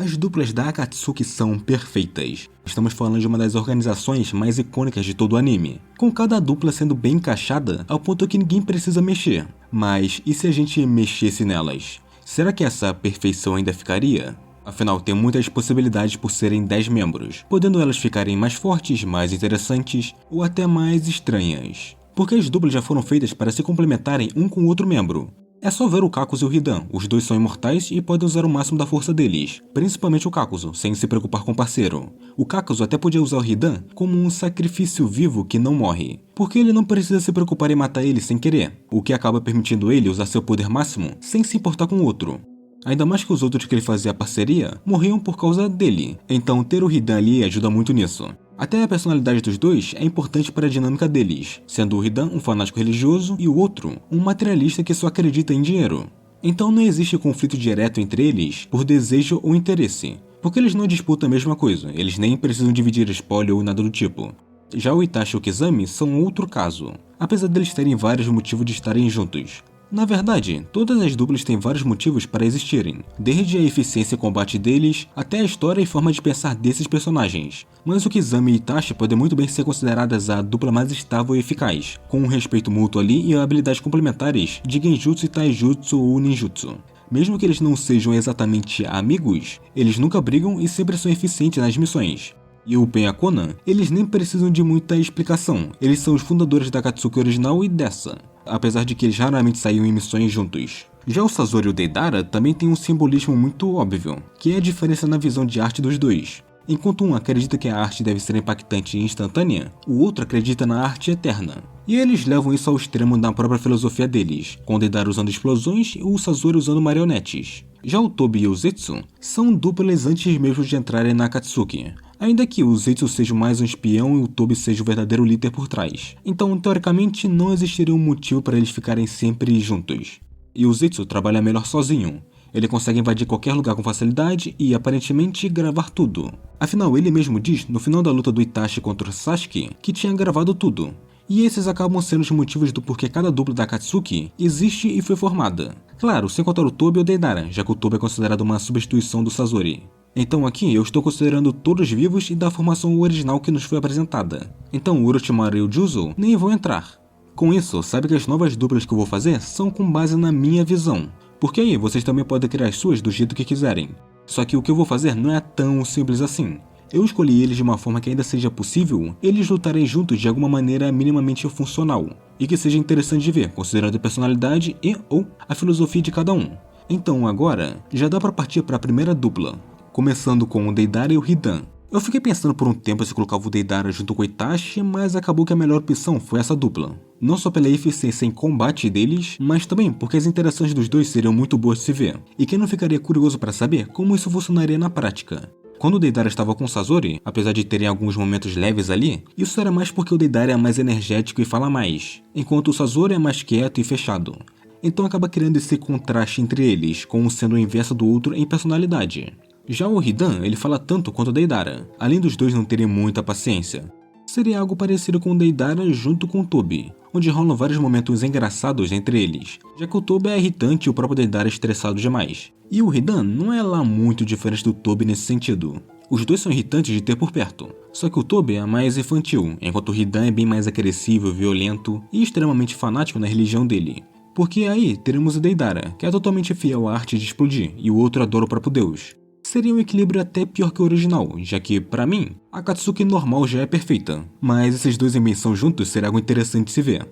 As duplas da Akatsuki são perfeitas. Estamos falando de uma das organizações mais icônicas de todo o anime, com cada dupla sendo bem encaixada ao ponto que ninguém precisa mexer. Mas e se a gente mexesse nelas? Será que essa perfeição ainda ficaria? Afinal, tem muitas possibilidades por serem 10 membros, podendo elas ficarem mais fortes, mais interessantes ou até mais estranhas. Porque as duplas já foram feitas para se complementarem um com o outro membro. É só ver o Kakuzu e o Hidan, os dois são imortais e podem usar o máximo da força deles, principalmente o Kakuzu, sem se preocupar com o parceiro. O Kakuzu até podia usar o Hidan como um sacrifício vivo que não morre, porque ele não precisa se preocupar em matar ele sem querer, o que acaba permitindo ele usar seu poder máximo sem se importar com o outro. Ainda mais que os outros que ele fazia parceria morriam por causa dele, então ter o Hidan ali ajuda muito nisso. Até a personalidade dos dois é importante para a dinâmica deles, sendo o Hidan um fanático religioso e o outro um materialista que só acredita em dinheiro. Então não existe conflito direto entre eles por desejo ou interesse, porque eles não disputam a mesma coisa, eles nem precisam dividir spoiler ou nada do tipo. Já o Itachi e o Kizami são outro caso, apesar deles terem vários motivos de estarem juntos. Na verdade, todas as duplas têm vários motivos para existirem, desde a eficiência e combate deles, até a história e forma de pensar desses personagens. Mas o Kizami e Itachi podem muito bem ser consideradas a dupla mais estável e eficaz, com um respeito mútuo ali e habilidades complementares de Genjutsu e Taijutsu ou Ninjutsu. Mesmo que eles não sejam exatamente amigos, eles nunca brigam e sempre são eficientes nas missões. E o Pen e a Konan, eles nem precisam de muita explicação, eles são os fundadores da Akatsuki original e dessa, apesar de que eles raramente saíam em missões juntos. Já o Sasori e o Deidara também têm um simbolismo muito óbvio, que é a diferença na visão de arte dos dois. Enquanto um acredita que a arte deve ser impactante e instantânea, o outro acredita na arte eterna. E eles levam isso ao extremo na própria filosofia deles, com o Deidara usando explosões e o Sasori usando marionetes. Já o Tobi e o Zetsu são duplas antes mesmo de entrarem na Akatsuki, ainda que o Zetsu seja mais um espião e o Tobi seja o verdadeiro líder por trás. Então, teoricamente, não existiria um motivo para eles ficarem sempre juntos. E o Zetsu trabalha melhor sozinho. Ele consegue invadir qualquer lugar com facilidade e, aparentemente, gravar tudo. Afinal, ele mesmo diz, no final da luta do Itachi contra o Sasuke, que tinha gravado tudo. E esses acabam sendo os motivos do porquê cada dupla da Akatsuki existe e foi formada. Claro, sem contar o Tobi e o Deidara, já que o Tobi é considerado uma substituição do Sasori. Então aqui eu estou considerando todos vivos e da formação original que nos foi apresentada. Então o Orochimaru e o Juzo nem vão entrar. Com isso, sabe que as novas duplas que eu vou fazer são com base na minha visão. Porque aí vocês também podem criar as suas do jeito que quiserem. Só que o que eu vou fazer não é tão simples assim. Eu escolhi eles de uma forma que ainda seja possível eles lutarem juntos de alguma maneira minimamente funcional, e que seja interessante de ver, considerando a personalidade e ou a filosofia de cada um. Então agora, já dá pra partir para a primeira dupla, começando com o Deidara e o Hidan. Eu fiquei pensando por um tempo se colocava o Deidara junto com o Itachi, mas acabou que a melhor opção foi essa dupla. Não só pela eficiência em combate deles, mas também porque as interações dos dois seriam muito boas de se ver, e quem não ficaria curioso para saber como isso funcionaria na prática. Quando o Deidara estava com o Sasori, apesar de terem alguns momentos leves ali, isso era mais porque o Deidara é mais energético e fala mais, enquanto o Sasori é mais quieto e fechado. Então acaba criando esse contraste entre eles, com um sendo o inverso do outro em personalidade. Já o Hidan, ele fala tanto quanto o Deidara, além dos dois não terem muita paciência. Seria algo parecido com o Deidara junto com o Tobi, onde rolam vários momentos engraçados entre eles, já que o Tobi é irritante e o próprio Deidara é estressado demais. E o Hidan não é lá muito diferente do Tobi nesse sentido. Os dois são irritantes de ter por perto, só que o Tobi é mais infantil, enquanto o Hidan é bem mais agressivo, violento e extremamente fanático na religião dele. Porque aí teremos o Deidara, que é totalmente fiel à arte de explodir, e o outro adora o próprio deus. Seria um equilíbrio até pior que o original, já que, pra mim, a Akatsuki normal já é perfeita, mas esses dois em menção juntos seria algo interessante de se ver.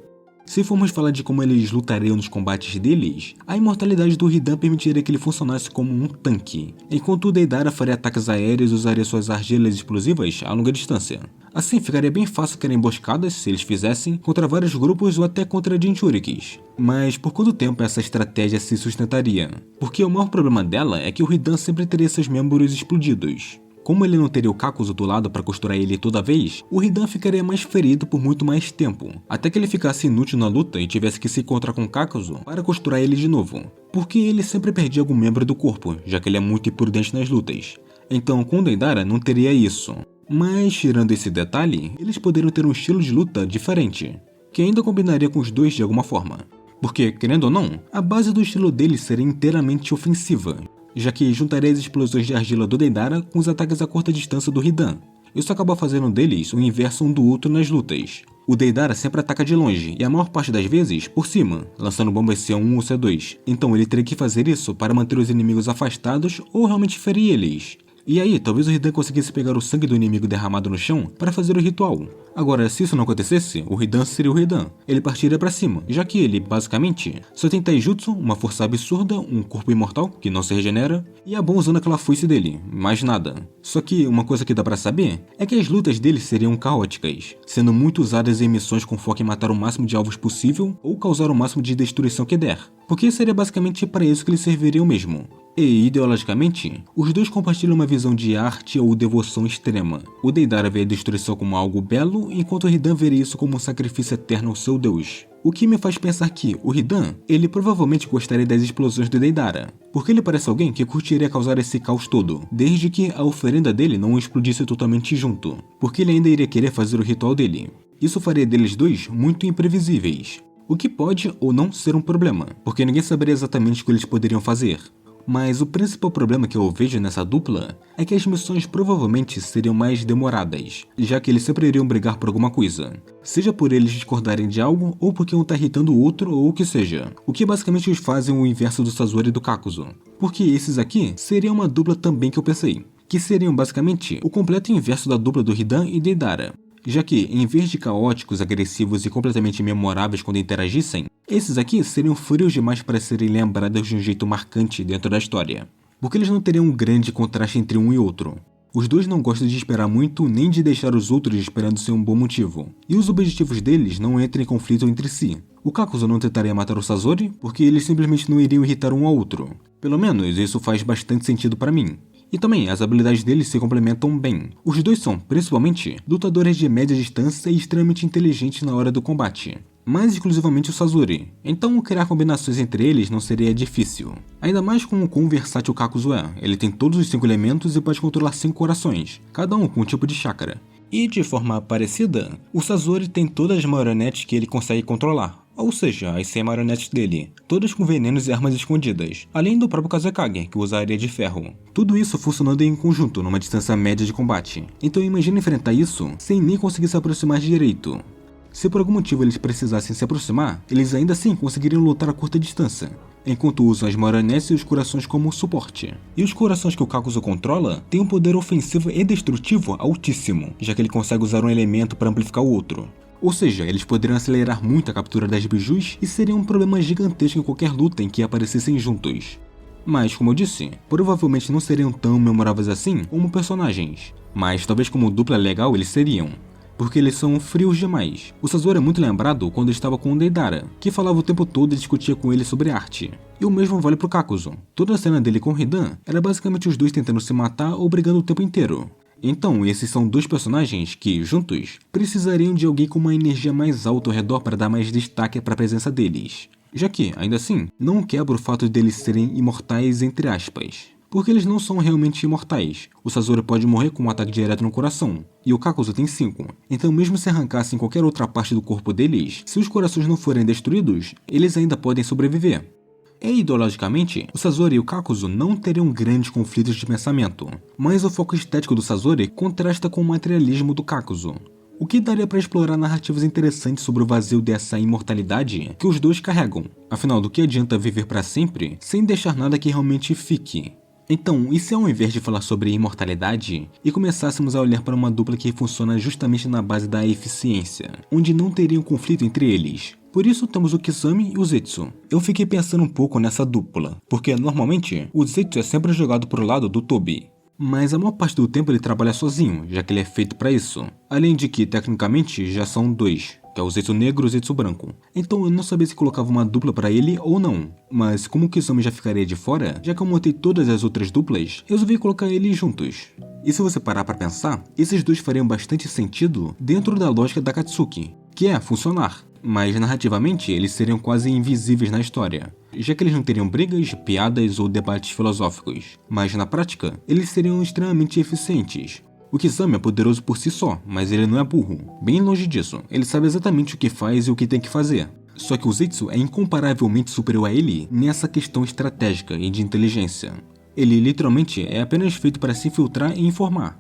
Se formos falar de como eles lutariam nos combates deles, a imortalidade do Hidan permitiria que ele funcionasse como um tanque, enquanto o Deidara faria ataques aéreos e usaria suas argelas explosivas a longa distância. Assim, ficaria bem fácil criar emboscadas, se eles fizessem, contra vários grupos ou até contra Jinchurikis. Mas por quanto tempo essa estratégia se sustentaria? Porque o maior problema dela é que o Hidan sempre teria seus membros explodidos. Como ele não teria o Kakuzu do lado para costurar ele toda vez, o Hidan ficaria mais ferido por muito mais tempo, até que ele ficasse inútil na luta e tivesse que se encontrar com o Kakuzu para costurar ele de novo, porque ele sempre perdia algum membro do corpo, já que ele é muito imprudente nas lutas. Então com o Deidara não teria isso. Mas tirando esse detalhe, eles poderiam ter um estilo de luta diferente, que ainda combinaria com os dois de alguma forma. Porque, querendo ou não, a base do estilo deles seria inteiramente ofensiva, já que juntaria as explosões de argila do Deidara com os ataques a curta distância do Hidan. Isso acaba fazendo deles o inverso um do outro nas lutas. O Deidara sempre ataca de longe e a maior parte das vezes por cima, lançando bombas C1 ou C2. Então ele teria que fazer isso para manter os inimigos afastados ou realmente ferir eles. E aí, talvez o Hidan conseguisse pegar o sangue do inimigo derramado no chão para fazer o ritual. Agora, se isso não acontecesse, o Hidan seria o Hidan. Ele partiria para cima, já que ele, basicamente, só tem Taijutsu, uma força absurda, um corpo imortal, que não se regenera, e é bom usando aquela foice dele, mais nada. Só que uma coisa que dá para saber é que as lutas dele seriam caóticas, sendo muito usadas em missões com foco em matar o máximo de alvos possível ou causar o máximo de destruição que der. Porque seria basicamente para isso que eles serviriam mesmo. E, ideologicamente, os dois compartilham uma visão de arte ou devoção extrema. O Deidara vê a destruição como algo belo, enquanto o Hidan veria isso como um sacrifício eterno ao seu deus. O que me faz pensar que o Hidan, ele provavelmente gostaria das explosões do Deidara, porque ele parece alguém que curtiria causar esse caos todo, desde que a oferenda dele não explodisse totalmente junto, porque ele ainda iria querer fazer o ritual dele. Isso faria deles dois muito imprevisíveis, o que pode ou não ser um problema, porque ninguém saberia exatamente o que eles poderiam fazer. Mas o principal problema que eu vejo nessa dupla é que as missões provavelmente seriam mais demoradas, já que eles sempre iriam brigar por alguma coisa, seja por eles discordarem de algo ou porque um tá irritando o outro ou o que seja, o que basicamente os fazem o inverso do Sazori e do Kakuzu, porque esses aqui seriam uma dupla também que eu pensei, que seriam basicamente o completo inverso da dupla do Hidan e Deidara. Já que, em vez de caóticos, agressivos e completamente memoráveis quando interagissem, esses aqui seriam frios demais para serem lembrados de um jeito marcante dentro da história. Porque eles não teriam um grande contraste entre um e outro. Os dois não gostam de esperar muito nem de deixar os outros esperando sem um bom motivo. E os objetivos deles não entram em conflito entre si. O Kakuzu não tentaria matar o Sazori porque eles simplesmente não iriam irritar um ao outro. Pelo menos isso faz bastante sentido para mim. E também, as habilidades deles se complementam bem. Os dois são, principalmente, lutadores de média distância e extremamente inteligentes na hora do combate. Mais exclusivamente o Sazori, então criar combinações entre eles não seria difícil. Ainda mais com o quão versátil o Kakuzu é. Ele tem todos os 5 elementos e pode controlar 5 corações, cada um com um tipo de chakra. E de forma parecida, o Sazori tem todas as marionetes que ele consegue controlar. Ou seja, as 100 marionetes dele, todas com venenos e armas escondidas, além do próprio Kazekage, que usa areia de ferro. Tudo isso funcionando em conjunto, numa distância média de combate. Então imagina enfrentar isso sem nem conseguir se aproximar direito. Se por algum motivo eles precisassem se aproximar, eles ainda assim conseguiriam lutar a curta distância, enquanto usam as marionetes e os corações como suporte. E os corações que o Kakuzu controla têm um poder ofensivo e destrutivo altíssimo, já que ele consegue usar um elemento para amplificar o outro. Ou seja, eles poderiam acelerar muito a captura das bijus e seria um problema gigantesco em qualquer luta em que aparecessem juntos. Mas, como eu disse, provavelmente não seriam tão memoráveis assim como personagens, mas talvez como dupla legal eles seriam, porque eles são frios demais. O Sazori é muito lembrado quando estava com o Deidara, que falava o tempo todo e discutia com ele sobre arte. E o mesmo vale pro Kakuzu. Toda a cena dele com o Hidan era basicamente os dois tentando se matar ou brigando o tempo inteiro. Então, esses são dois personagens que, juntos, precisariam de alguém com uma energia mais alta ao redor para dar mais destaque para a presença deles. Já que, ainda assim, não quebra o fato deles serem imortais entre aspas. Porque eles não são realmente imortais. O Sazori pode morrer com um ataque direto no coração, e o Kakuzu tem 5. Então mesmo se arrancassem qualquer outra parte do corpo deles, se os corações não forem destruídos, eles ainda podem sobreviver. E ideologicamente, o Sazori e o Kakuzu não teriam grandes conflitos de pensamento, mas o foco estético do Sazori contrasta com o materialismo do Kakuzu, o que daria para explorar narrativas interessantes sobre o vazio dessa imortalidade que os dois carregam. Afinal, do que adianta viver para sempre sem deixar nada que realmente fique? Então, e se ao invés de falar sobre imortalidade, e começássemos a olhar para uma dupla que funciona justamente na base da eficiência, onde não teria um conflito entre eles? Por isso temos o Kisame e o Zetsu. Eu fiquei pensando um pouco nessa dupla, porque normalmente o Zetsu é sempre jogado pro lado do Tobi. Mas a maior parte do tempo ele trabalha sozinho, já que ele é feito para isso. Além de que, tecnicamente, já são dois, que é o Zetsu negro e o Zetsu branco. Então eu não sabia se colocava uma dupla para ele ou não. Mas como o Kisame já ficaria de fora, já que eu montei todas as outras duplas, resolvi colocar eles juntos. E se você parar para pensar, esses dois fariam bastante sentido dentro da lógica da Katsuki, que é funcionar. Mas narrativamente eles seriam quase invisíveis na história, já que eles não teriam brigas, piadas ou debates filosóficos, mas na prática eles seriam extremamente eficientes. O Kisame é poderoso por si só, mas ele não é burro, bem longe disso, ele sabe exatamente o que faz e o que tem que fazer. Só que o Zetsu é incomparavelmente superior a ele nessa questão estratégica e de inteligência. Ele literalmente é apenas feito para se infiltrar e informar.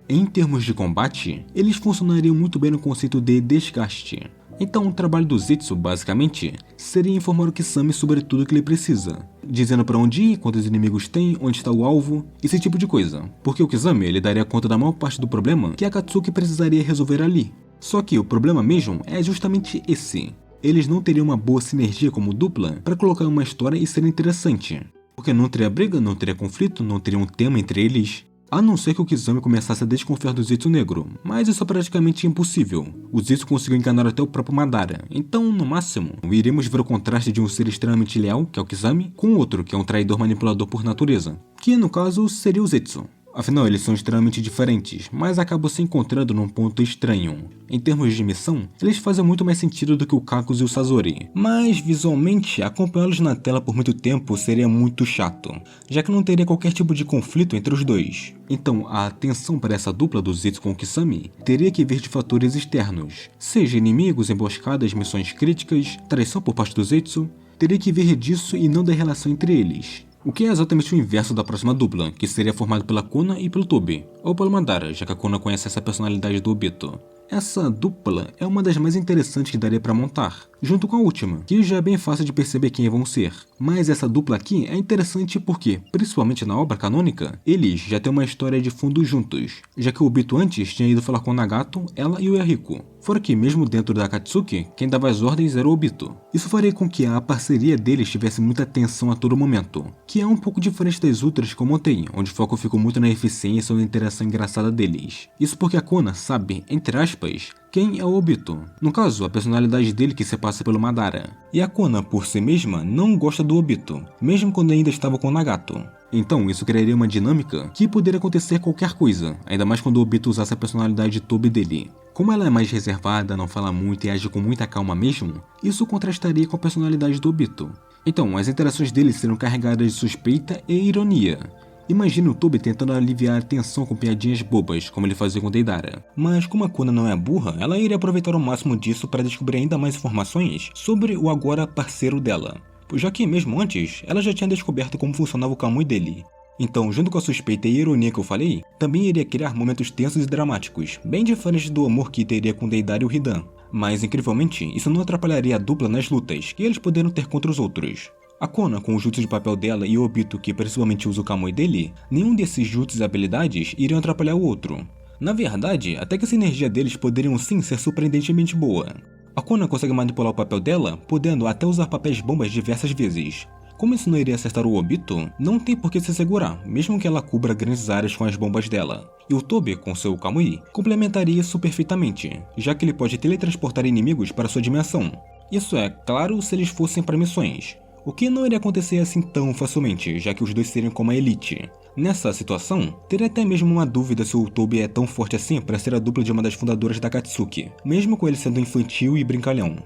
Em termos de combate, eles funcionariam muito bem no conceito de desgaste. Então o trabalho do Zetsu, basicamente, seria informar o Kisame sobre tudo o que ele precisa, dizendo para onde ir, quantos inimigos tem, onde está o alvo, esse tipo de coisa, porque o Kisame ele daria conta da maior parte do problema que a Akatsuki precisaria resolver ali. Só que o problema mesmo é justamente esse. Eles não teriam uma boa sinergia como dupla para colocar uma história e ser interessante, porque não teria briga, não teria conflito, não teria um tema entre eles. A não ser que o Kisame começasse a desconfiar do Zetsu negro, mas isso é praticamente impossível. O Zetsu conseguiu enganar até o próprio Madara, então, no máximo, iremos ver o contraste de um ser extremamente leal, que é o Kisame, com outro, que é um traidor manipulador por natureza, que no caso seria o Zetsu. Afinal, eles são extremamente diferentes, mas acabam se encontrando num ponto estranho. Em termos de missão, eles fazem muito mais sentido do que o Kakuzu e o Sasori, mas visualmente, acompanhá-los na tela por muito tempo seria muito chato, já que não teria qualquer tipo de conflito entre os dois. Então, a atenção para essa dupla do Zetsu com o Kisame teria que vir de fatores externos, seja inimigos, emboscadas, missões críticas, traição por parte do Zetsu, teria que vir disso e não da relação entre eles. O que é exatamente o inverso da próxima dupla, que seria formado pela Kona e pelo Tobi, ou pelo Madara, já que a Kona conhece essa personalidade do Obito. Essa dupla é uma das mais interessantes que daria para montar, junto com a última, que já é bem fácil de perceber quem vão ser. Mas essa dupla aqui é interessante porque, principalmente na obra canônica, eles já têm uma história de fundo juntos, já que o Obito antes tinha ido falar com o Nagato, ela e o Yahiko. Fora que, mesmo dentro da Akatsuki, quem dava as ordens era o Obito. Isso faria com que a parceria deles tivesse muita tensão a todo momento, que é um pouco diferente das outras que eu montei, onde o foco ficou muito na eficiência ou na interação engraçada deles. Isso porque a Kona sabe, entre aspas, quem é o Obito. No caso, a personalidade dele que se passa pelo Madara. E a Kona, por si mesma, não gosta do Obito, mesmo quando ainda estava com o Nagato. Então, isso criaria uma dinâmica que poderia acontecer qualquer coisa, ainda mais quando o Obito usasse a personalidade Tobi dele. Como ela é mais reservada, não fala muito e age com muita calma mesmo, isso contrastaria com a personalidade do Obito. Então, as interações dele seriam carregadas de suspeita e ironia. Imagina o Tobi tentando aliviar a tensão com piadinhas bobas, como ele fazia com Deidara. Mas como a Kona não é burra, ela iria aproveitar o máximo disso para descobrir ainda mais informações sobre o agora parceiro dela. Já que mesmo antes, ela já tinha descoberto como funcionava o Kamui dele. Então, junto com a suspeita e a ironia que eu falei, também iria criar momentos tensos e dramáticos, bem diferentes do amor que teria com Deidara e o Hidan. Mas, incrivelmente, isso não atrapalharia a dupla nas lutas que eles poderiam ter contra os outros. A Kona, com o jutsu de papel dela, e o Obito, que principalmente usa o Kamui dele, nenhum desses jutsus e habilidades iriam atrapalhar o outro. Na verdade, até que a sinergia deles poderiam sim ser surpreendentemente boa. A Kona consegue manipular o papel dela, podendo até usar papéis bombas diversas vezes. Como isso não iria acertar o Obito, não tem por que se segurar, mesmo que ela cubra grandes áreas com as bombas dela. E o Tobi, com seu Kamui, complementaria isso perfeitamente, já que ele pode teletransportar inimigos para sua dimensão. Isso é, claro, se eles fossem para missões. O que não iria acontecer assim tão facilmente, já que os dois seriam como a elite. Nessa situação, teria até mesmo uma dúvida se o Tobi é tão forte assim para ser a dupla de uma das fundadoras da Akatsuki, mesmo com ele sendo infantil e brincalhão.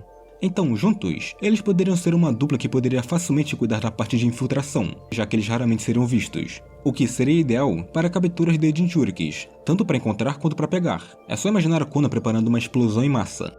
Então, juntos, eles poderiam ser uma dupla que poderia facilmente cuidar da parte de infiltração, já que eles raramente seriam vistos. O que seria ideal para capturas de Jinchurikis, tanto para encontrar quanto para pegar. É só imaginar a Kona preparando uma explosão em massa.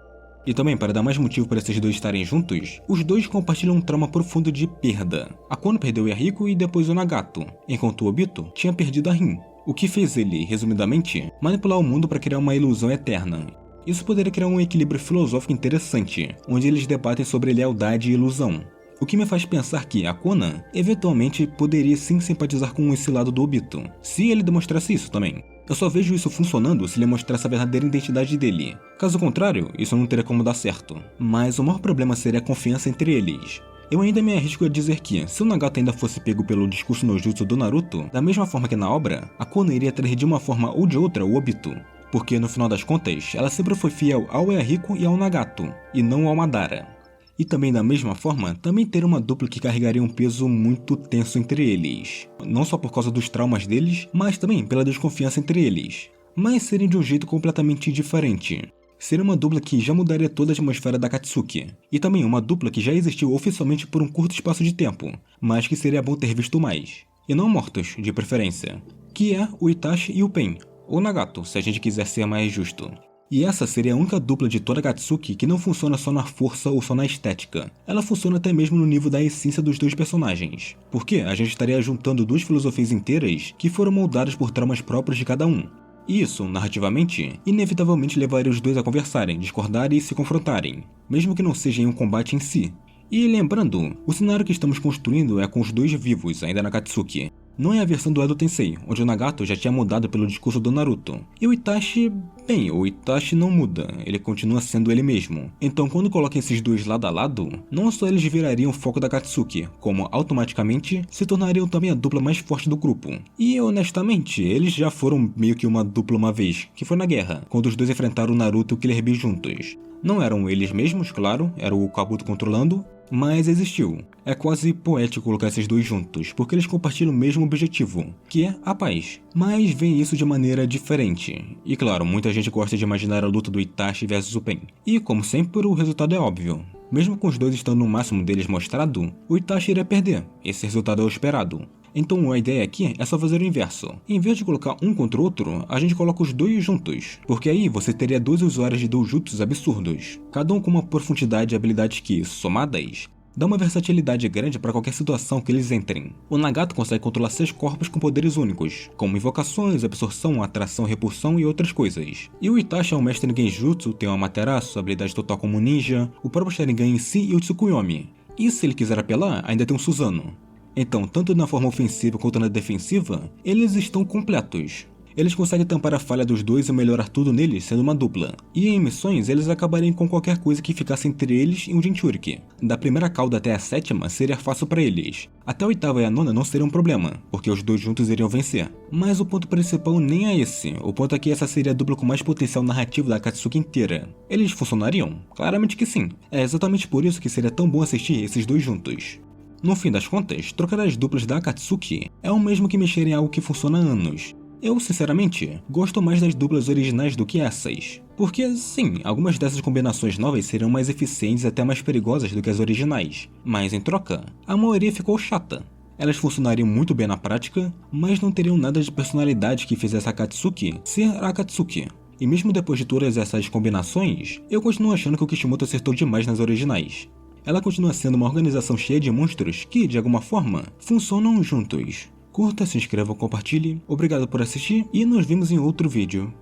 E também, para dar mais motivo para esses dois estarem juntos, os dois compartilham um trauma profundo de perda. A Kona perdeu o Yahiko e depois o Nagato, enquanto o Obito tinha perdido a Rin, o que fez ele, resumidamente, manipular o mundo para criar uma ilusão eterna. Isso poderia criar um equilíbrio filosófico interessante, onde eles debatem sobre lealdade e ilusão. O que me faz pensar que a Kona, eventualmente, poderia sim simpatizar com esse lado do Obito, se ele demonstrasse isso também. Eu só vejo isso funcionando se ele mostrasse a verdadeira identidade dele. Caso contrário, isso não teria como dar certo. Mas o maior problema seria a confiança entre eles. Eu ainda me arrisco a dizer que, se o Nagato ainda fosse pego pelo discurso no jutsu do Naruto, da mesma forma que na obra, a Kona iria trair de uma forma ou de outra o Obito. Porque no final das contas, ela sempre foi fiel ao Yahiko e ao Nagato, e não ao Madara. E também da mesma forma, também ter uma dupla que carregaria um peso muito tenso entre eles. Não só por causa dos traumas deles, mas também pela desconfiança entre eles. Mas serem de um jeito completamente diferente. Seria uma dupla que já mudaria toda a atmosfera da Akatsuki. E também uma dupla que já existiu oficialmente por um curto espaço de tempo, mas que seria bom ter visto mais. E não mortos, de preferência. Que é o Itachi e o Pen, ou Nagato, se a gente quiser ser mais justo. E essa seria a única dupla de toda Akatsuki que não funciona só na força ou só na estética. Ela funciona até mesmo no nível da essência dos dois personagens. Porque a gente estaria juntando duas filosofias inteiras que foram moldadas por traumas próprios de cada um. E isso, narrativamente, inevitavelmente levaria os dois a conversarem, discordarem e se confrontarem, mesmo que não seja em um combate em si. E lembrando, o cenário que estamos construindo é com os dois vivos ainda na Akatsuki. Não é a versão do Edo Tensei, onde o Nagato já tinha mudado pelo discurso do Naruto. E o Itachi, bem, o Itachi não muda, ele continua sendo ele mesmo. Então quando colocam esses dois lado a lado, não só eles virariam o foco da Akatsuki, como automaticamente se tornariam também a dupla mais forte do grupo. E honestamente, eles já foram meio que uma dupla uma vez, que foi na guerra, quando os dois enfrentaram o Naruto e o Killer Bee juntos. Não eram eles mesmos, claro, era o Kabuto controlando, mas existiu. É quase poético colocar esses dois juntos, porque eles compartilham o mesmo objetivo, que é a paz. Mas veem isso de maneira diferente. E claro, muita gente gosta de imaginar a luta do Itachi versus o Pen. E como sempre, o resultado é óbvio. Mesmo com os dois estando no máximo deles mostrado, o Itachi iria perder. Esse resultado é o esperado. Então a ideia aqui é só fazer o inverso. Em vez de colocar um contra o outro, a gente coloca os dois juntos. Porque aí você teria dois usuários de doujutsus absurdos. Cada um com uma profundidade e habilidades que, somadas, dá uma versatilidade grande para qualquer situação que eles entrem. O Nagato consegue controlar 6 corpos com poderes únicos, como invocações, absorção, atração, repulsão e outras coisas. E o Itachi é um mestre em Genjutsu, tem uma Amaterasu, habilidade total como ninja, o próprio Sharingan em si e o Tsukuyomi. E se ele quiser apelar, ainda tem um Susanoo. Então, tanto na forma ofensiva quanto na defensiva, eles estão completos. Eles conseguem tampar a falha dos dois e melhorar tudo neles sendo uma dupla. E em missões, eles acabariam com qualquer coisa que ficasse entre eles e um Jinchuriki. Da primeira cauda até a sétima seria fácil para eles. Até a oitava e a nona não seria um problema, porque os dois juntos iriam vencer. Mas o ponto principal nem é esse. O ponto é que essa seria a dupla com mais potencial narrativo da Akatsuki inteira. Eles funcionariam? Claramente que sim. É exatamente por isso que seria tão bom assistir esses dois juntos. No fim das contas, trocar as duplas da Akatsuki é o mesmo que mexer em algo que funciona há anos. Eu, sinceramente, gosto mais das duplas originais do que essas. Porque, sim, algumas dessas combinações novas seriam mais eficientes e até mais perigosas do que as originais. Mas, em troca, a maioria ficou chata. Elas funcionariam muito bem na prática, mas não teriam nada de personalidade que fizesse a Akatsuki ser a Akatsuki. E mesmo depois de todas essas combinações, eu continuo achando que o Kishimoto acertou demais nas originais. Ela continua sendo uma organização cheia de monstros que, de alguma forma, funcionam juntos. Curta, se inscreva, compartilhe, obrigado por assistir e nos vemos em outro vídeo.